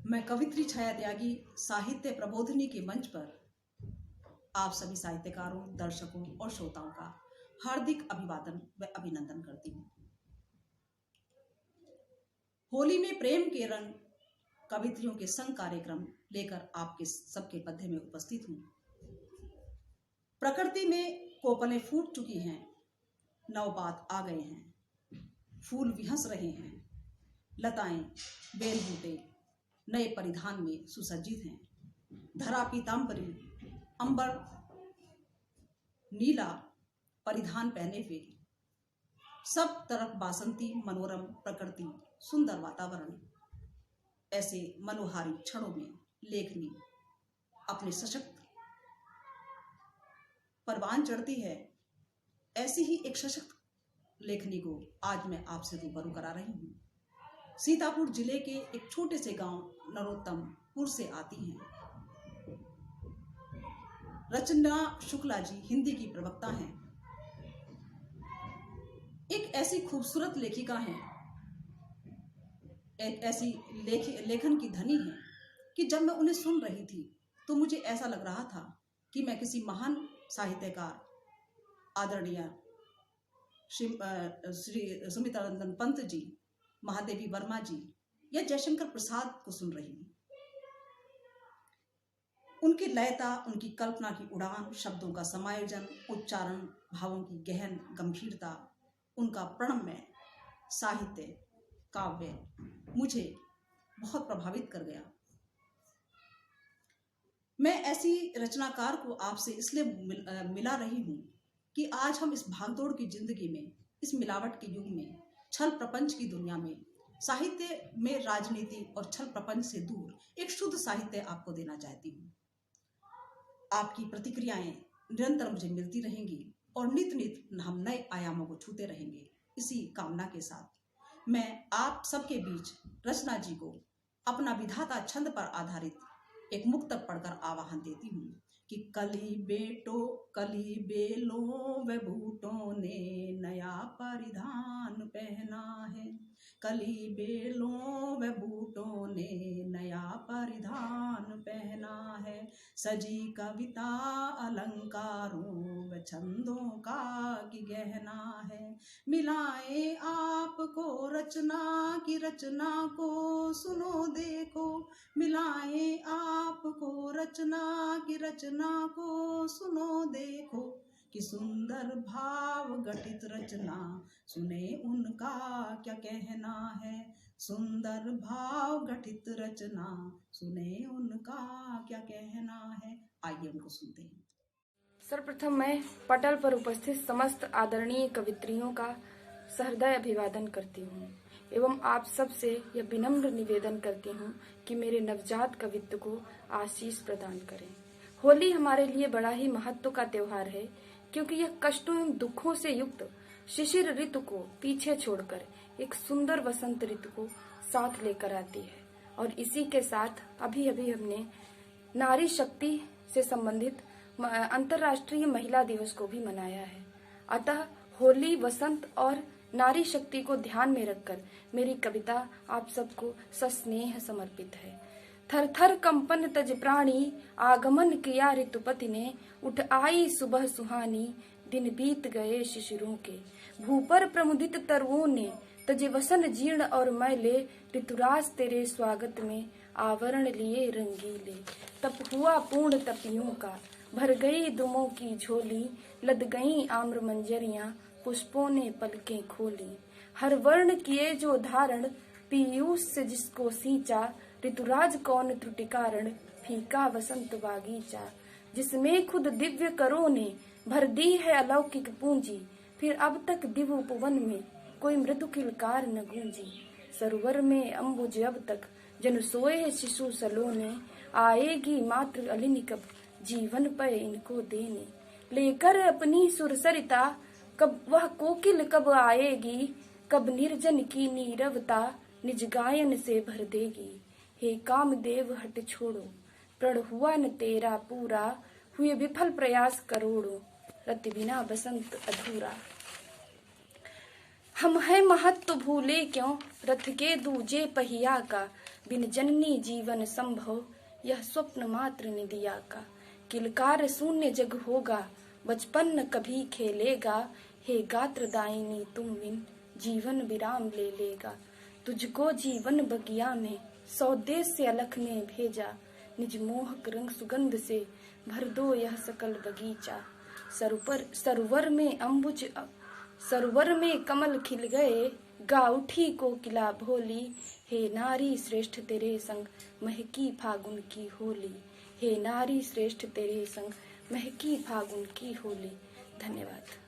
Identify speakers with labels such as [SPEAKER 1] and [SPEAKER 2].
[SPEAKER 1] मैं कवित्री छाया त्यागी साहित्य प्रबोधिनी के मंच पर आप सभी साहित्यकारों, दर्शकों और श्रोताओं का हार्दिक अभिवादन व अभिनंदन करती हूँ। होली में प्रेम के रंग कवित्रियों के संग कार्यक्रम लेकर आपके सबके मध्य में उपस्थित हूँ। प्रकृति में कोपलें फूट चुकी हैं, नवपात आ गए हैं, फूल विहस रहे हैं, लताएं बेल बूटे नए परिधान में सुसज्जित हैं। धरा पीतांबरी अंबर नीला परिधान पहने हुए, सब तरफ बासंती मनोरम प्रकृति, सुंदर वातावरण। ऐसे मनोहारी क्षणों में लेखनी अपने सशक्त परवान चढ़ती है। ऐसी ही एक सशक्त लेखनी को आज मैं आपसे रूबरू करा रही हूँ। सीतापुर जिले के एक छोटे से गांव नरोत्तमपुर से आती हैं। रचना शुक्ला जी हिंदी की प्रवक्ता हैं। एक ऐसी खूबसूरत लेखिका हैं, एक ऐसी लेखन की धनी है कि जब मैं उन्हें सुन रही थी तो मुझे ऐसा लग रहा था कि मैं किसी महान साहित्यकार आदरणीय श्री सुमित्रानंदन पंत जी, महादेवी वर्मा जी या जयशंकर प्रसाद को सुन रही हूँ। उनकी लयता, उनकी कल्पना की उड़ान, शब्दों का समायोजन, उच्चारण, भावों की गहन गंभीरता, उनका प्रणमय साहित्य काव्य मुझे बहुत प्रभावित कर गया। मैं ऐसी रचनाकार को आपसे इसलिए मिला रही हूँ कि आज हम इस भागदौड़ की जिंदगी में, इस मिलावट के युग में, छल प्रपंच की दुनिया में, साहित्य में राजनीति और छल प्रपंच से दूर एक शुद्ध साहित्य आपको देना चाहती हूँ। आपकी प्रतिक्रियाएं निरंतर मुझे मिलती रहेंगी और नित नित हम नए आयामों को छूते रहेंगे। इसी कामना के साथ मैं आप सबके बीच रचना जी को अपना विधाता छंद पर आधारित एक मुक्तक पढ़कर आवाहन देती हूँ कि कली बेलों व बूटों ने नया परिधान पहना है। कली बेलों व बूटों ने नया परिधान पहना है। सजी कविता अलंकारों व छंदों का की गहना है। मिलाए आपको रचना की रचना को सुनो देखो। मिलाए आपको रचना की रचना को सुनो देखो कि सुंदर भाव घटित रचना सुने उनका क्या कहना है। सुंदर भाव घटित रचना सुने उनका क्या कहना है। आइए उनको सुनते हैं।
[SPEAKER 2] सर्वप्रथम मैं पटल पर उपस्थित समस्त आदरणीय कवित्रियों का सहृदय अभिवादन करती हूँ एवं आप सब से यह विनम्र निवेदन करती हूँ कि मेरे नवजात कवित्व को आशीष प्रदान करें। होली हमारे लिए बड़ा ही महत्व का त्योहार है क्योंकि यह कष्टों एवं दुखों से युक्त शिशिर ऋतु को पीछे छोड़कर एक सुंदर वसंत ऋतु को साथ लेकर आती है। और इसी के साथ अभी अभी हमने नारी शक्ति से संबंधित अंतर्राष्ट्रीय महिला दिवस को भी मनाया है। अतः होली, वसंत और नारी शक्ति को ध्यान में रखकर मेरी कविता आप सबको सस्नेह समर्पित है। थर थर कंपन तज प्राणी, आगमन किया ऋतुपति ने। उठ आई सुबह सुहानी, दिन बीत गए शिशिरों के। भूपर प्रमुदित तरुओं ने तजे वसन जीर्ण और मैले। ऋतुराज तेरे स्वागत में आवरण लिए रंगीले। तप हुआ पूर्ण तपियों का, भर गई दुमों की झोली। लद गई आम्र मंजरियां, पुष्पों ने पलकें खोली। हर वर्ण किए जो धारण, पीयूष से जिसको सींचा। ऋतुराज कौन त्रुटि कारण, फीका वसंत बागीचा। जिसमें खुद दिव्य करों ने भर दी है अलौकिक पूंजी। फिर अब तक दिव उपवन में कोई मृदु किलकार न गूंजी। सरोवर में अम्बुज अब तक जन सोए शिशु सलोने। आएगी मातृ अलिनी कब, जीवन पर इनको देने। लेकर अपनी सुरसरिता, कब वह कोकिल कब आएगी। कब निर्जन की नीरवता, निज गायन से भर देगी। हे कामदेव हट छोड़ो, प्रण हुआ न तेरा पूरा। हुए विफल प्रयास करोड़ों, रति बिना बसंत अधूरा। हम है महत्व भूले क्यों रथ के दूजे पहिया का, बिन जननी जीवन संभव यह स्वप्न मात्र निदिया का। किलकार शून्य जग होगा बचपन न कभी खेलेगा, हे गात्र दायिनी तुम बिन जीवन विराम ले लेगा। तुझको जीवन बगिया में सौदेश से अलख ने भेजा, निज मोहक रंग सुगंध से भर दो यह सकल बगीचा। सरोवर में कमल खिल गए, गा उठी कोकिला भोली, हे नारी श्रेष्ठ तेरे संग महकी फागुन की होली। हे नारी श्रेष्ठ तेरे संग महकी फागुन की होली। धन्यवाद।